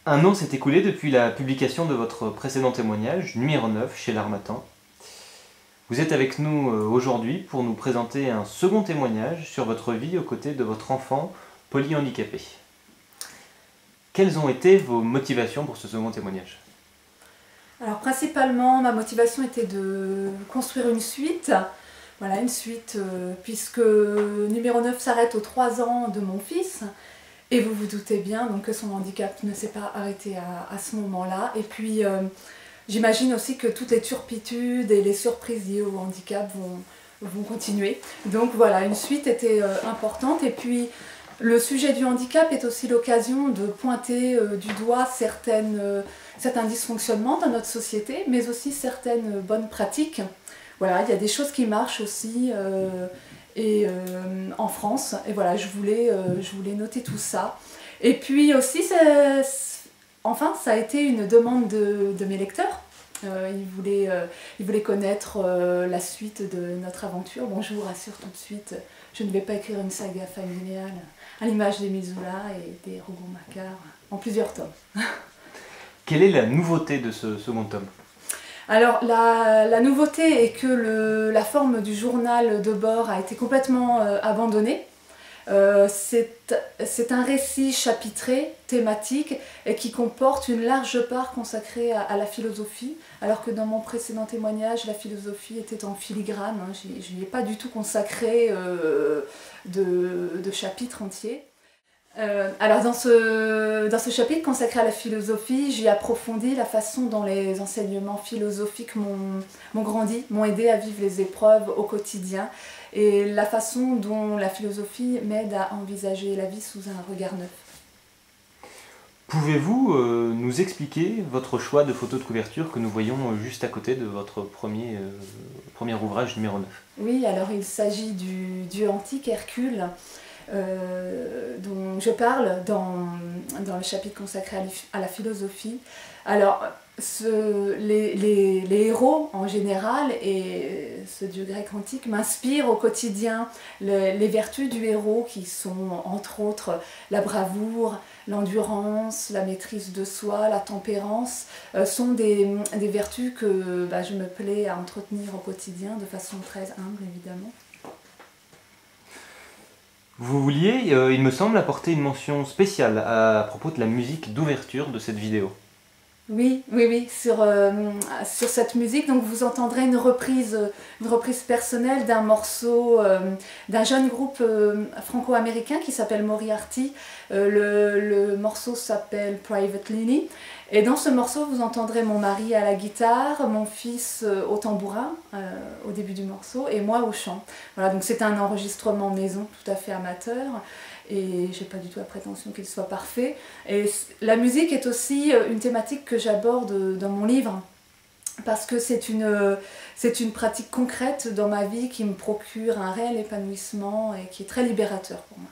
Un an s'est écoulé depuis la publication de votre précédent témoignage, numéro 9, chez l'Harmattan. Vous êtes avec nous aujourd'hui pour nous présenter un second témoignage sur votre vie aux côtés de votre enfant polyhandicapé. Quelles ont été vos motivations pour ce second témoignage? Alors principalement, ma motivation était de construire une suite. Voilà, une suite, puisque numéro 9 s'arrête aux 3 ans de mon fils. Et vous vous doutez bien donc, que son handicap ne s'est pas arrêté à ce moment-là. Et puis, j'imagine aussi que toutes les turpitudes et les surprises liées au handicap vont continuer. Donc voilà, une suite était importante. Et puis, le sujet du handicap est aussi l'occasion de pointer du doigt certains dysfonctionnements dans notre société, mais aussi certaines bonnes pratiques. Voilà, il y a des choses qui marchent aussi en France, et voilà, je voulais noter tout ça. Et puis aussi, enfin, ça a été une demande de mes lecteurs. Ils voulaient connaître la suite de notre aventure. Bon, je vous rassure tout de suite, je ne vais pas écrire une saga familiale à l'image des Missoula et des Rougon-Macquart en plusieurs tomes. Quelle est la nouveauté de ce second tome? Alors la nouveauté est que la forme du journal de bord a été complètement abandonnée. C'est un récit chapitré, thématique, et qui comporte une large part consacrée à la philosophie, alors que dans mon précédent témoignage, la philosophie était en filigrane, hein, je n'y ai pas du tout consacré de chapitres entiers. Alors dans ce chapitre consacré à la philosophie, j'ai approfondi la façon dont les enseignements philosophiques m'ont grandi, m'ont aidé à vivre les épreuves au quotidien, et la façon dont la philosophie m'aide à envisager la vie sous un regard neuf. Pouvez-vous nous expliquer votre choix de photo de couverture que nous voyons juste à côté de votre premier ouvrage numéro 9? Oui, alors il s'agit du dieu antique Hercule, dont je parle dans le chapitre consacré à la philosophie. Alors, les héros en général et ce dieu grec antique m'inspirent au quotidien. Les vertus du héros qui sont entre autres la bravoure, l'endurance, la maîtrise de soi, la tempérance, sont des vertus que je me plais à entretenir au quotidien de façon très humble évidemment. Vous vouliez, il me semble, apporter une mention spéciale à propos de la musique d'ouverture de cette vidéo. Oui, sur cette musique, donc vous entendrez une reprise personnelle d'un morceau d'un jeune groupe franco-américain qui s'appelle Moriarty. Le morceau s'appelle Private Lily. Et dans ce morceau, vous entendrez mon mari à la guitare, mon fils au tambourin au début du morceau et moi au chant. Voilà, donc c'est un enregistrement maison tout à fait amateur. Et j'ai pas du tout la prétention qu'il soit parfait. Et la musique est aussi une thématique que j'aborde dans mon livre, parce que c'est une pratique concrète dans ma vie qui me procure un réel épanouissement et qui est très libérateur pour moi.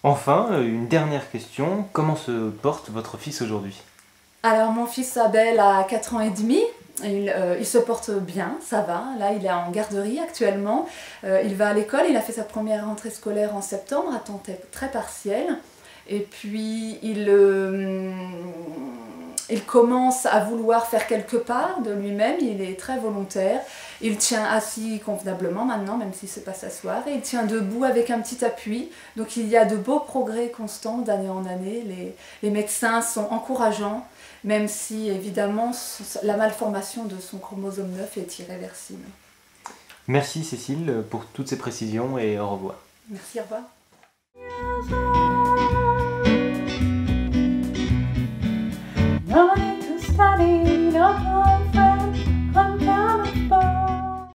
Enfin, une dernière question, comment se porte votre fils aujourd'hui? Alors mon fils Abel a 4 ans et demi. Il se porte bien, ça va. Là, il est en garderie actuellement. Il va à l'école, il a fait sa première rentrée scolaire en septembre à temps très partiel. Et puis, il commence à vouloir faire quelques pas de lui-même, il est très volontaire. Il tient assis convenablement maintenant, même s'il ne sait pas s'asseoir. Et il tient debout avec un petit appui. Donc il y a de beaux progrès constants d'année en année. Les médecins sont encourageants, même si évidemment la malformation de son chromosome 9 est irréversible. Merci Cécile pour toutes ces précisions et au revoir. Merci, au revoir. No need to study, no